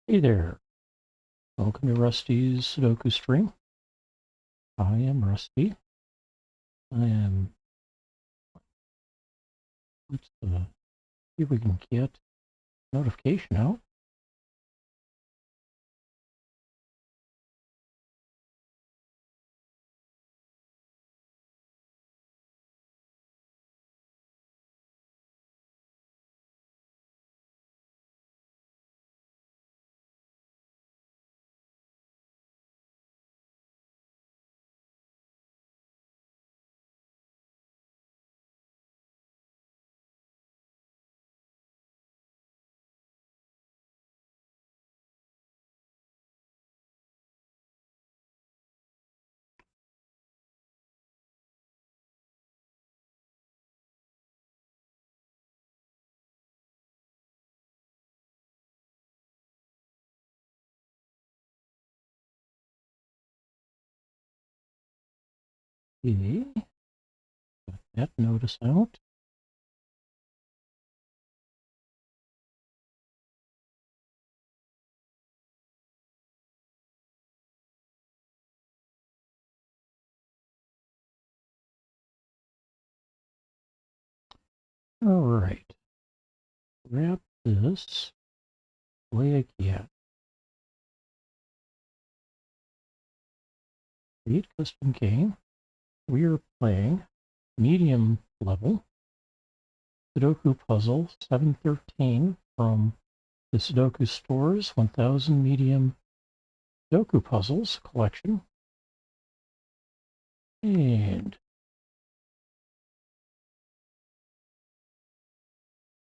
Hey there, welcome to Rusty's Sudoku stream. I am Rusty. Let's see if we can get notification out. Okay, got that notice out. All right, grab this, play again. Create custom game. We are playing medium level Sudoku Puzzle 713 from the SudokuStore's 1000 medium Sudoku Puzzles collection. And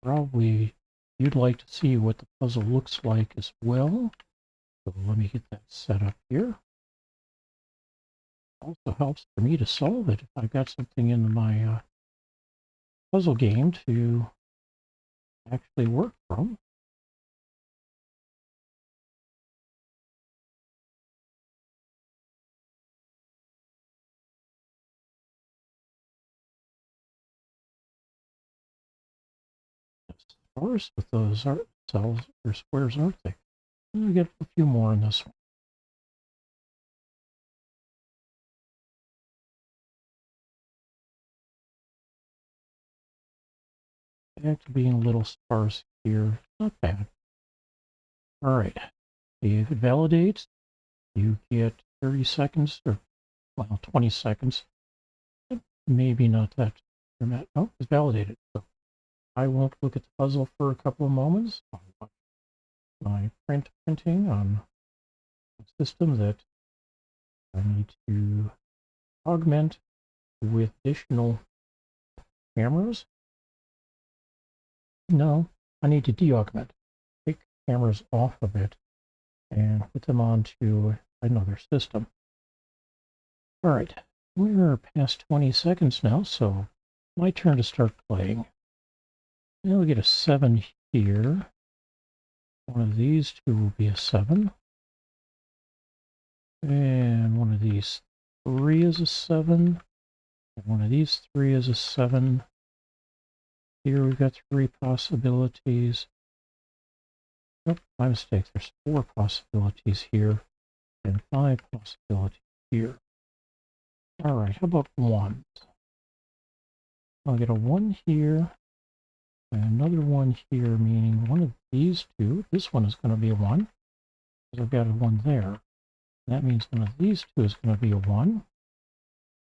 probably you'd like to see what the puzzle looks like as well. So let me get that set up here. Also helps for me to solve it if I've got something in my puzzle game to actually work from. Stars with those art cells or squares, aren't they? I'll get a few more in this one. Back to being a little sparse here. Not bad. All right. If it validates, you get 30 seconds or, well, 20 seconds. Maybe not that dramatic. Oh, it's validated. So I won't look at the puzzle for a couple of moments. I'll watch my printing on a system that I need to augment with additional cameras. No, I need to deaugment. Take cameras off of it and put them onto another system. All right, we're past 20 seconds now, so my turn to start playing. Now we get a 7 here. One of these two will be a 7. And one of these 3 is a 7. And one of these 3 is a 7. Here we've got 3 possibilities. Oh, my mistake. There's 4 possibilities here and 5 possibilities here. All right, how about 1s? I'll get a 1 here and another 1 here, meaning one of these two. This one is going to be a 1 because I've got a 1 there. That means one of these two is going to be a 1.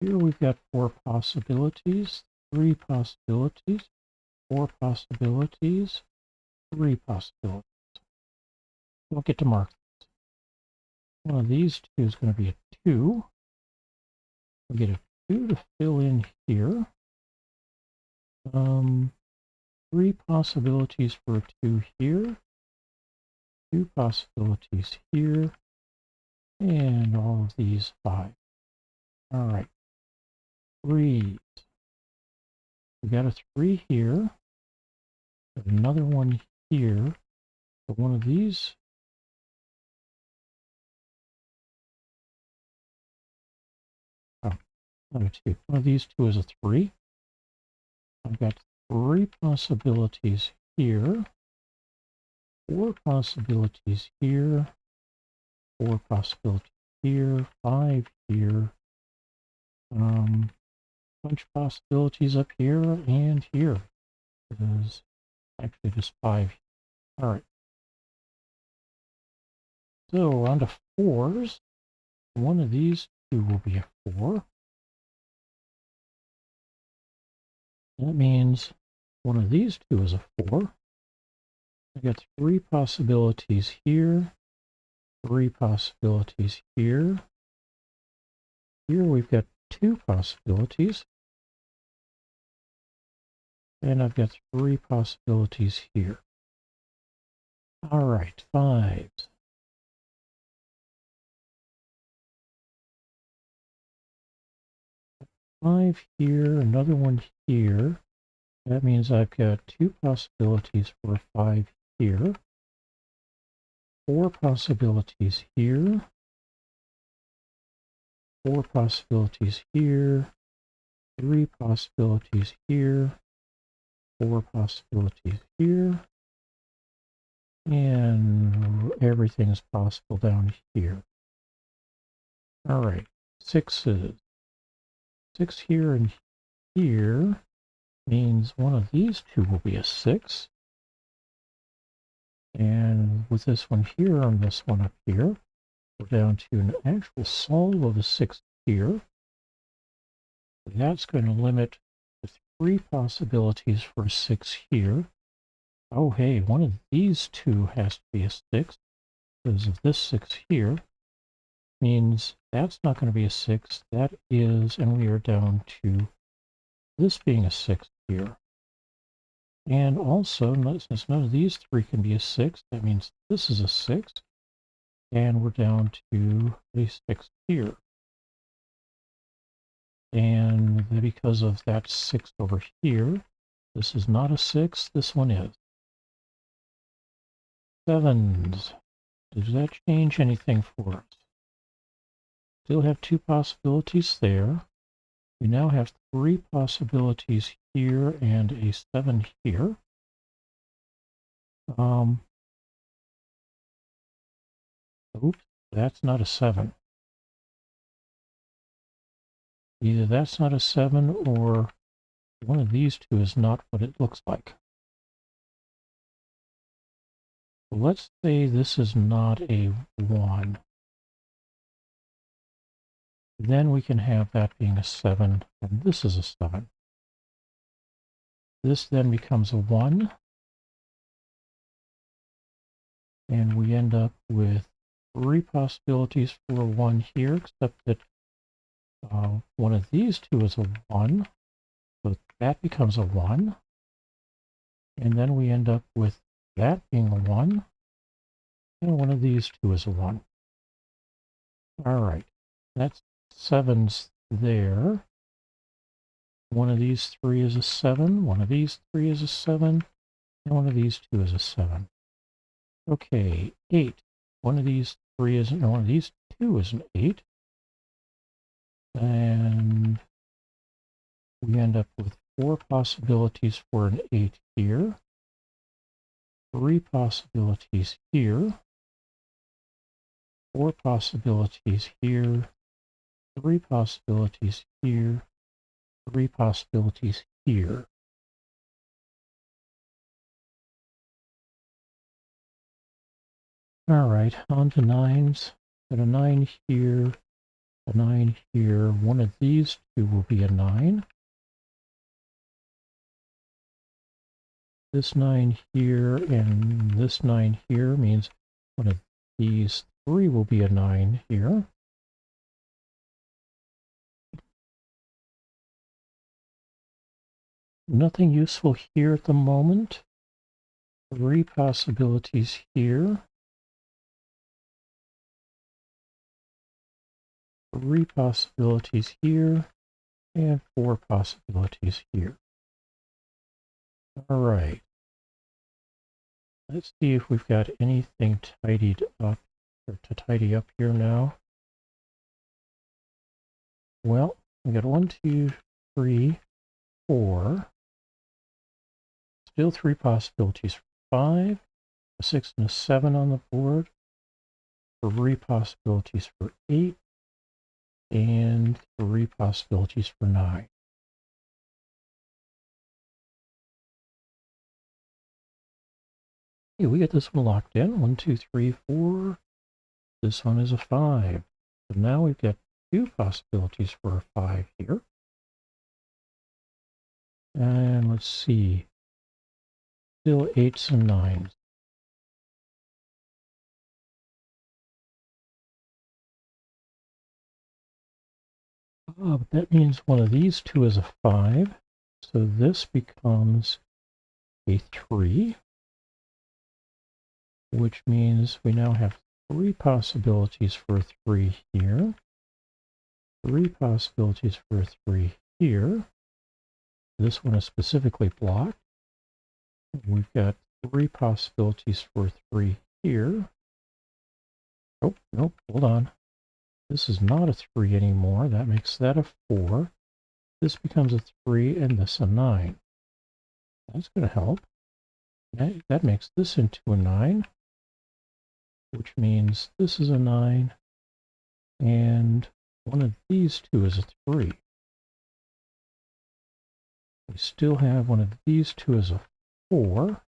Here we've got 4 possibilities, 3 possibilities, 4 possibilities, 3 possibilities. We'll get to mark this. One of these two is going to be a 2. We'll get a 2 to fill in here. 3 possibilities for a 2 here. 2 possibilities here. And all of these 5. All right. 3s. We got a 3 here. Another 1 here. But one of these. Oh, not a 2. One of these 2 is a 3. I've got 3 possibilities here. 4 possibilities here, 4 possibilities here, 5 here, bunch of possibilities up here and here. There's actually just 5. All right. So on to 4s. One of these two will be a 4. That means one of these two is a 4. I got 3 possibilities here, 3 possibilities here. Here we've got 2 possibilities. And I've got 3 possibilities here. All right, 5s. 5 here, another one here. That means I've got 2 possibilities for a 5 here. 4 possibilities here. 4 possibilities here. 3 possibilities here. 4 possibilities here. And everything's possible down here. All right, 6s. 6 here and here means one of these two will be a 6. And with this one here and this one up here, we're down to an actual solve of a 6 here. That's going to limit the 3 possibilities for a 6 here. Oh, hey, one of these two has to be a 6 because of this 6 here. Means that's not going to be a 6. That is, and we are down to this being a 6 here. And also, since none of these 3 can be a 6, that means this is a 6. And we're down to a 6 here. And because of that 6 over here, this is not a 6, this one is. 7s. Does that change anything for us? Still have 2 possibilities there. We now have 3 possibilities here and a 7 here. Oops, that's not a 7. Either that's not a 7 or one of these two is not what it looks like. Let's say this is not a 1. Then we can have that being a 7, and this is a 7. This then becomes a 1. And we end up with 3 possibilities for a 1 here, except that one of these two is a 1. So that becomes a 1. And then we end up with that being a 1. And one of these two is a 1. All right. That's 7s there. One of these 3 is a 7. One of these 3 is a 7. And one of these 2 is a 7. Okay, 8. One of these 3 is, no, one of these 2 is an 8. And we end up with 4 possibilities for an 8 here. 3 possibilities here. 4 possibilities here. 3 possibilities here. 3 possibilities here. All right, on to 9s. Got a 9 here, a 9 here. One of these two will be a 9. This 9 here and this 9 here means one of these 3 will be a 9 here. Nothing useful here at the moment. 3 possibilities here. 3 possibilities here. And 4 possibilities here. All right. Let's see if we've got anything tidied up or to tidy up here now. Well, we got 1, 2, 3, 4. Still 3 possibilities for 5. a 6 and a 7 on the board, 3 possibilities for 8, and 3 possibilities for 9. Hey, we get this one locked in. 1, 2, 3, 4. This one is a 5. So now we've got 2 possibilities for a 5 here. And let's see. Still 8s and 9s. But that means one of these two is a 5. So this becomes a 3. Which means we now have 3 possibilities for a 3 here. 3 possibilities for a 3 here. This one is specifically blocked. We've got 3 possibilities for 3 here. Oh, nope, hold on. This is not a 3 anymore. That makes that a 4. This becomes a 3 and this a 9. That's going to help. That makes this into a 9, which means this is a 9, and one of these two is a 3. We still have one of these two as a 4.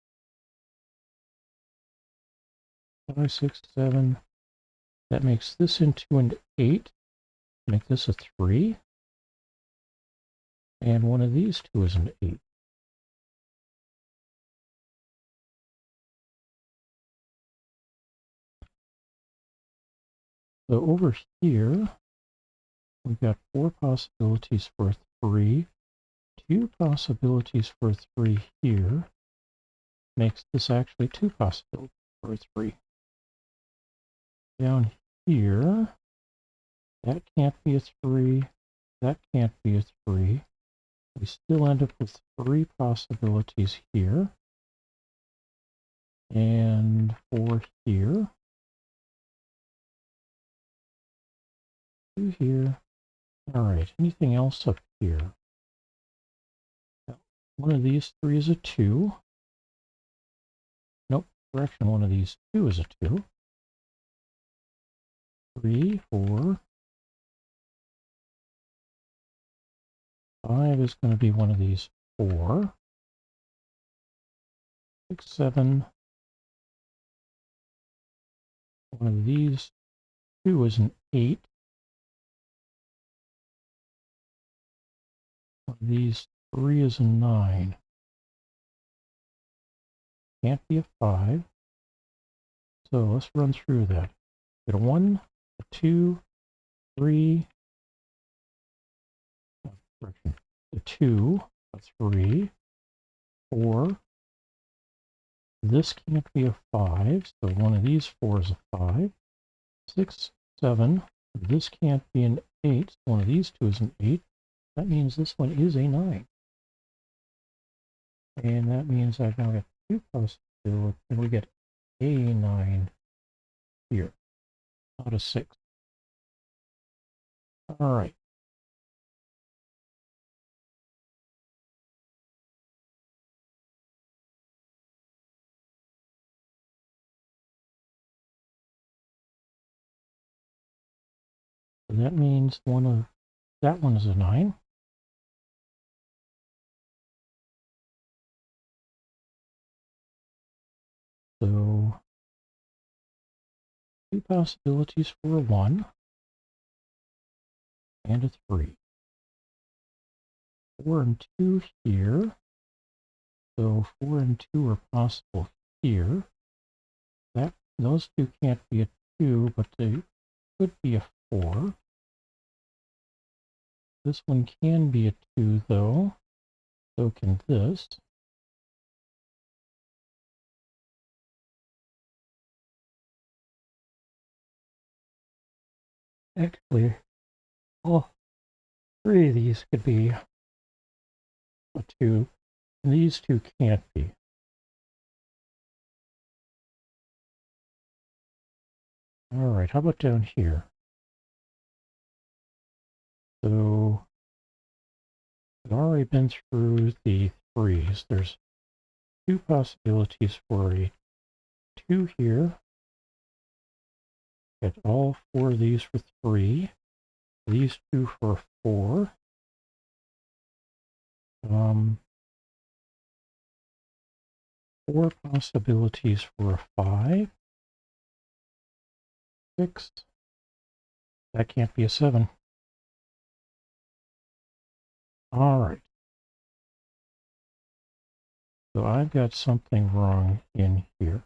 5, 6, 7. That makes this into an 8. Make this a 3. And one of these two is an 8. So over here, we've got 4 possibilities for a 3. 2 possibilities for a 3 here. Makes this actually 2 possibilities for a 3. Down here, that can't be a 3. That can't be a 3. We still end up with 3 possibilities here. And 4 here. 2 here. Alright, anything else up here? One of these 3 is a 2. Nope, correction, one of these 2 is a 2. 3, 4. 5 is going to be one of these 4. 6, 7. One of these 2 is an 8. One of these 3 is a 9. Can't be a 5. So let's run through that. Get a 1, a 2, 3. Correction. A 2, a 3, 4. This can't be a 5, so one of these 4 is a 5. 6, 7. This can't be an 8, so one of these 2 is an 8. That means this one is a 9. And that means I've now got 2 possibilities, and we get a 9 here, not a 6. All right. So that means that one is a 9. So 2 possibilities for a 1 and a 3. 4 and 2 here. So 4 and 2 are possible here. Those two can't be a 2, but they could be a 4. This one can be a 2, though. So can this. Actually, all 3 of these could be a 2. And these 2 can't be. All right, how about down here? So I've already been through the 3s. There's 2 possibilities for a 2 here. Get all 4 of these for 3. These 2 for 4. 4 possibilities for a 5. 6. That can't be a 7. All right. So I've got something wrong in here.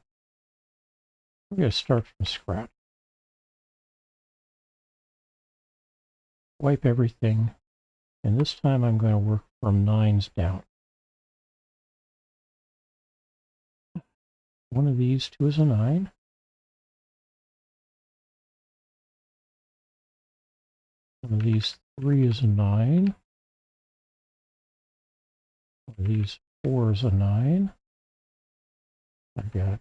We're going to start from scratch. Wipe everything. And this time I'm going to work from 9s down. One of these 2 is a 9. One of these 3 is a 9. One of these 4 is a 9. I've got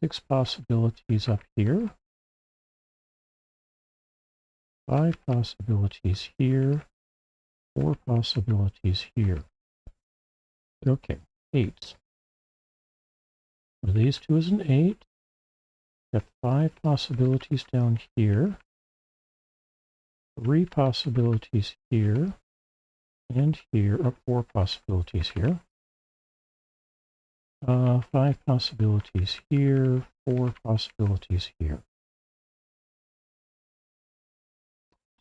6 possibilities up here. 5 possibilities here. 4 possibilities here. Okay, 8. One of these 2 is an 8. Got 5 possibilities down here. 3 possibilities here. And here, 4 possibilities here. 5 possibilities here. 4 possibilities here.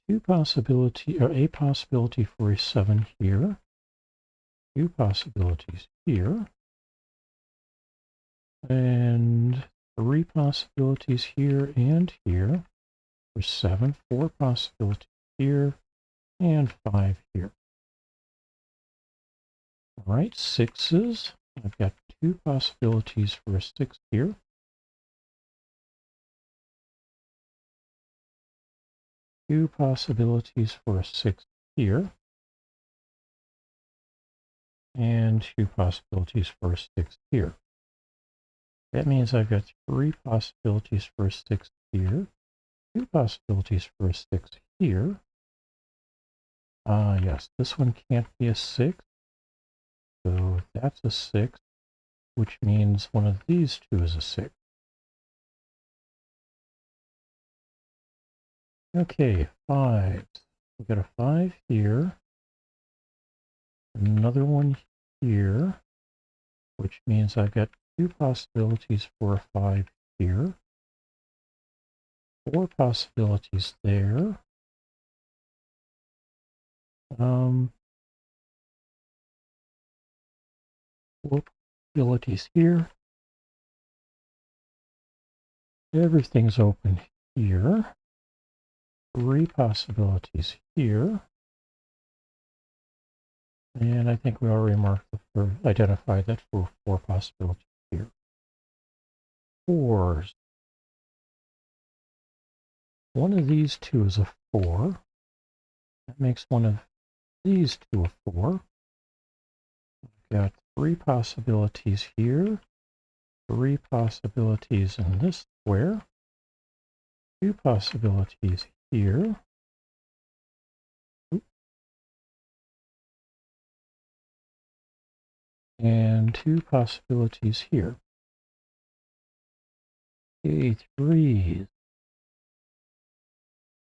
A possibility for a 7 here. 2 possibilities here. And 3 possibilities here and here. For 7, 4 possibilities here, and 5 here. All right, 6s. I've got 2 possibilities for a 6 here. 2 possibilities for a 6 here. And 2 possibilities for a 6 here. That means I've got 3 possibilities for a 6 here. 2 possibilities for a 6 here. Yes, this one can't be a 6. So that's a 6, which means one of these 2 is a 6. Okay, 5s. We've got a 5 here. Another one here, which means I've got 2 possibilities for a 5 here. 4 possibilities there. 4 possibilities here. Everything's open here. 3 possibilities here. And I think we already identified that for 4 possibilities here. 4s. One of these 2 is a 4. That makes one of these 2 a 4. We've got 3 possibilities here. 3 possibilities in this square. 2 possibilities here. And 2 possibilities here. Okay, 3s.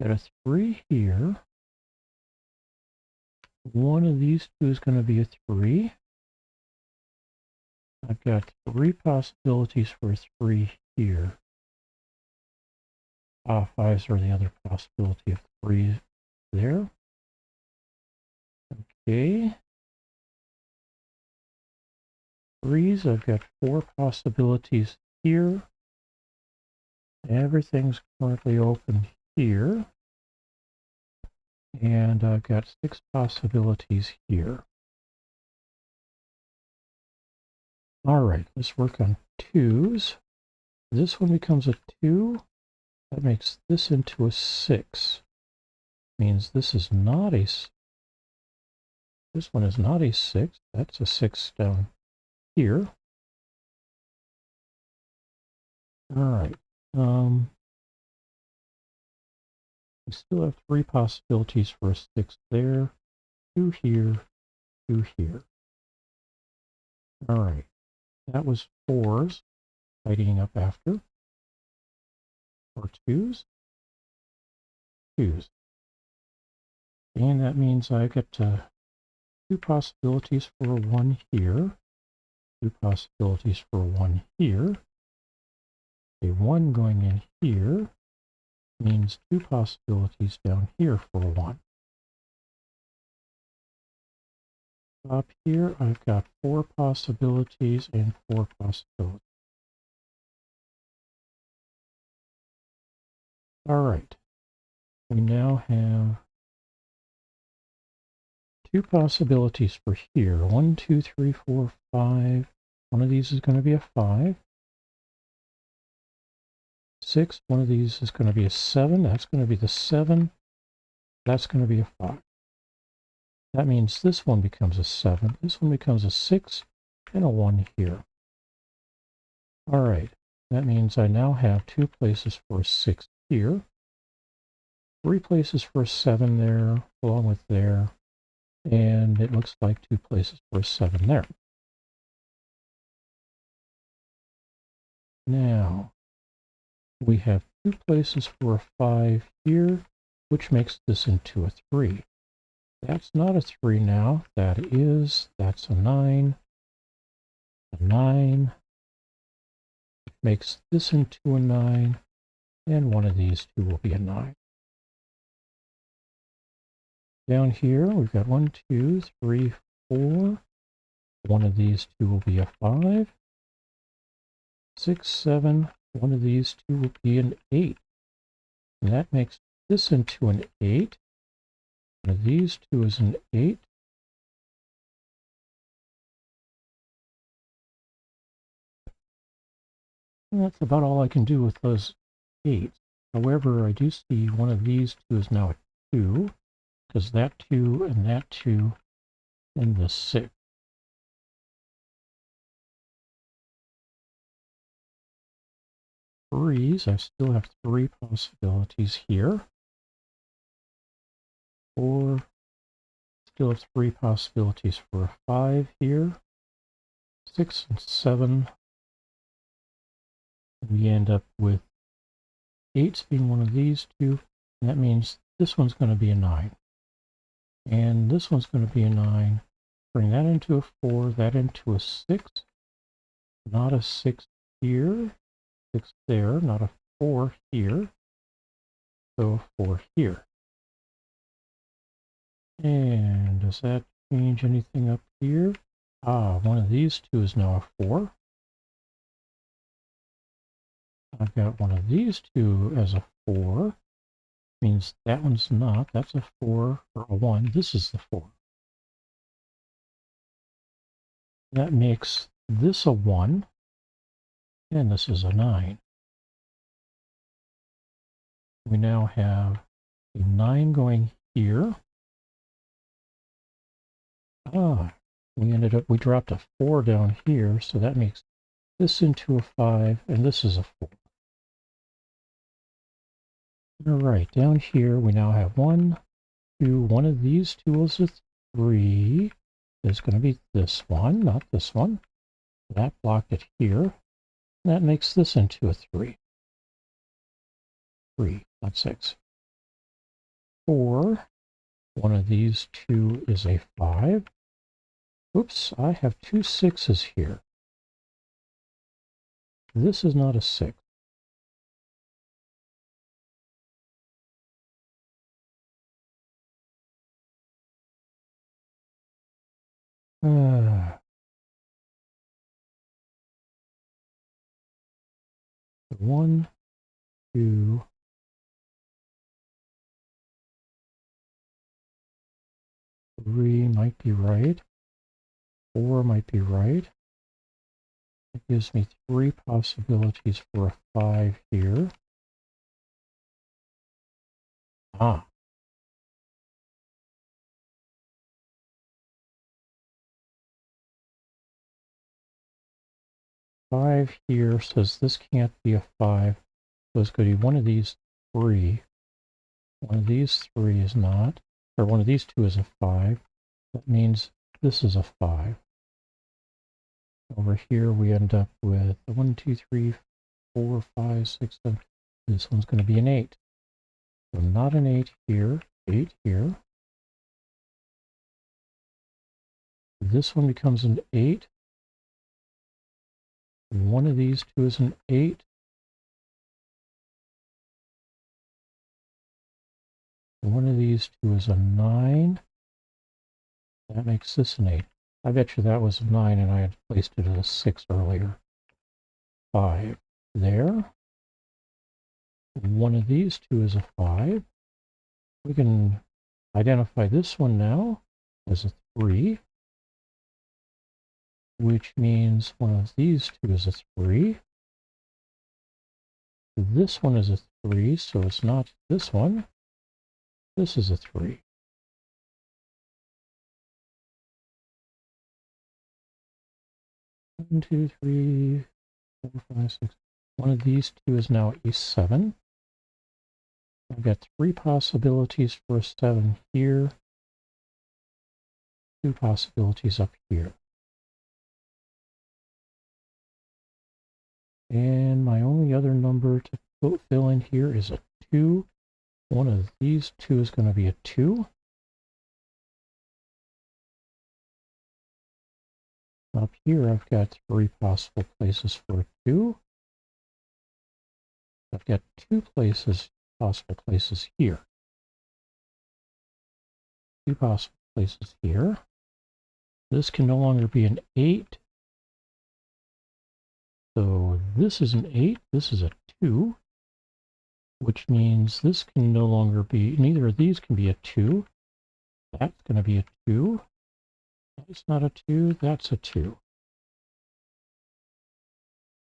Got a 3 here. One of these 2 is going to be a 3. I've got 3 possibilities for a 3 here. 5s are the other possibility of 3 there. Okay. 3s, I've got 4 possibilities here. Everything's currently open here. And I've got 6 possibilities here. All right, let's work on 2s. This one becomes a 2. That makes this into a 6. Means this is not a... This one is not a 6. That's a 6 down here. All right. We still have 3 possibilities for a 6 there. 2 here, 2 here. All right. That was 4s. tidying up after. Or twos. Twos. And that means I get two possibilities for one here. Two possibilities for one here. A 1 going in here means two possibilities down here for 1. Up here, I've got 4 possibilities and 4 possibilities. All right. We now have 2 possibilities for here. 1, 2, 3, 4, 5. One of these is going to be a 5. 6. One of these is going to be a 7. That's going to be the 7. That's going to be a 5. That means this one becomes a 7. This one becomes a 6 and a 1 here. All right. That means I now have 2 places for a 6 here. 3 places for a 7 there, along with there. And it looks like 2 places for a 7 there. Now, we have 2 places for a 5 here, which makes this into a 3. That's not a 3 now. That's a 9. A 9 makes this into a 9, and one of these two will be a 9. Down here, we've got 1, 2, 3, 4. One of these two will be a 5. 6, 7. One of these two will be an 8. And that makes this into an 8. One of these two is an 8. And that's about all I can do with those 8s. However, I do see one of these two is now a 2, because that 2 and that 2 and the 6. Threes, I still have 3 possibilities here. 4, still have 3 possibilities for a 5 here. 6 and 7. We end up with 8s being one of these two, and that means this one's going to be a 9. And this one's going to be a 9. Bring that into a 4, that into a 6. Not a 6 here. 6 there, not a 4 here. So a 4 here. And does that change anything up here? One of these two is now a 4. I've got one of these two as a 4. Means that one's not. That's a 4 or a 1. This is the 4. That makes this a 1. And this is a 9. We now have a 9 going here. We dropped a 4 down here, so that makes this into a 5, and this is a 4. All right, down here we now have 1, 2, one of these two is a 3. It's going to be this one, not this one. That blocked it here. That makes this into a 3. 3, not 6. 4. One of these two is a 5. Oops, I have 2 6s here. This is not a 6. One, 2, 3 might be right. 4 might be right. It gives me 3 possibilities for a 5 here. 5 here says this can't be a 5. So it's going to be one of these 3. One of these 3 is not. Or one of these 2 is a 5. That means this is a 5. Over here, we end up with 1, 2, 3, 4, 5, 6, 7. This one's going to be an 8. So not an 8 here, 8 here. This one becomes an 8. One of these two is an 8. One of these two is a 9. That makes this an 8. I bet you that was a 9 and I had placed it as a 6 earlier. 5 there. One of these two is a 5. We can identify this one now as a 3, which means one of these two is a 3. This one is a 3, so it's not this one. This is a 3. One, 2, 3, 4, 5, 6. One of these two is now a 7. I've got 3 possibilities for a 7 here. 2 possibilities up here. And my only other number to fill in here is a 2. One of these two is going to be a 2. Up here, I've got 3 possible places for a 2. I've got 2 possible places here. 2 possible places here. This can no longer be an 8. So this is an 8, this is a 2, which means this can no longer be, neither of these can be a 2. That's going to be a 2. That's not a 2, that's a 2.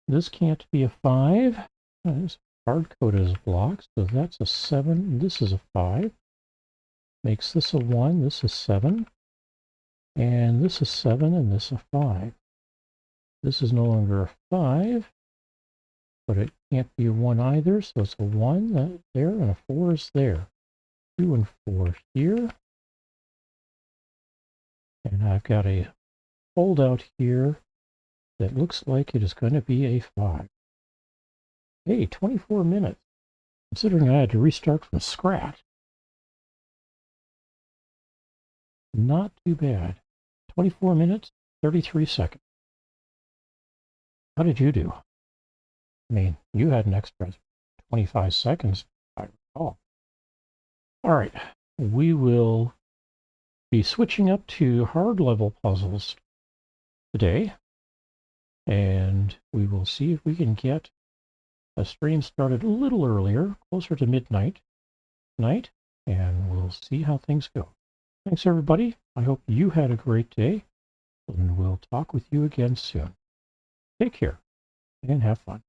This can't be a 5. It's hard-coded as blocks, so that's a 7. This is a 5. Makes this a 1, this is 7. And this is 7, and this a 5. This is no longer a 5, but it can't be a 1 either, so it's a 1 there, and a 4 is there. 2 and 4 here. And I've got a foldout here that looks like it is going to be a 5. Hey, 24 minutes. Considering I had to restart from scratch. Not too bad. 24 minutes, 33 seconds. How did you do? I mean, you had an extra 25 seconds, I recall. All right, we will be switching up to hard level puzzles today, and we will see if we can get a stream started a little earlier, closer to midnight tonight, and we'll see how things go. Thanks, everybody. I hope you had a great day, and we'll talk with you again soon. Take care and have fun.